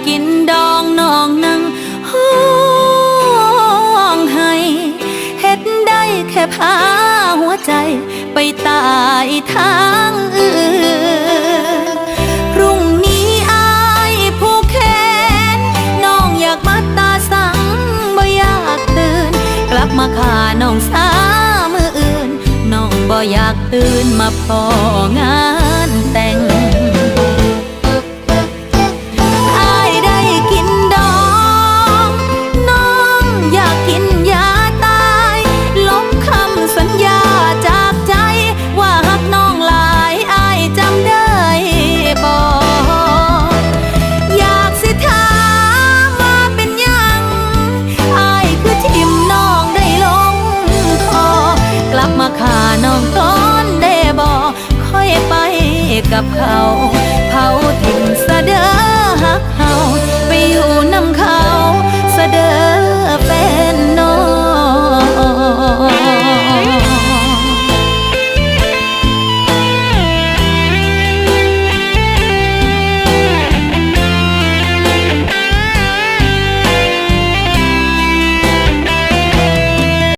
กินดองน้องนั่งห้องให้เฮ็ดได้แค่พาหัวใจไปตายทางอื่นพรุ่งนี้อายผูกแขนน้องอยากมาตาสังบ่อยากตื่นกลับมาฆ่าน้องสามืออื่นน้องบ่อยากตื่นมาพองานแต่งอายได้กินดองน้องอยากกินยาตายลบคำสัญญาจากใจว่าหักน้องหลายอายจำได้บ่อยากสิถามว่าเป็นหยังอายคือทิ่มน้องได้ลงคอกลับมาฆ่าน้องก่อนได้บ่ค่อยไปกับเขา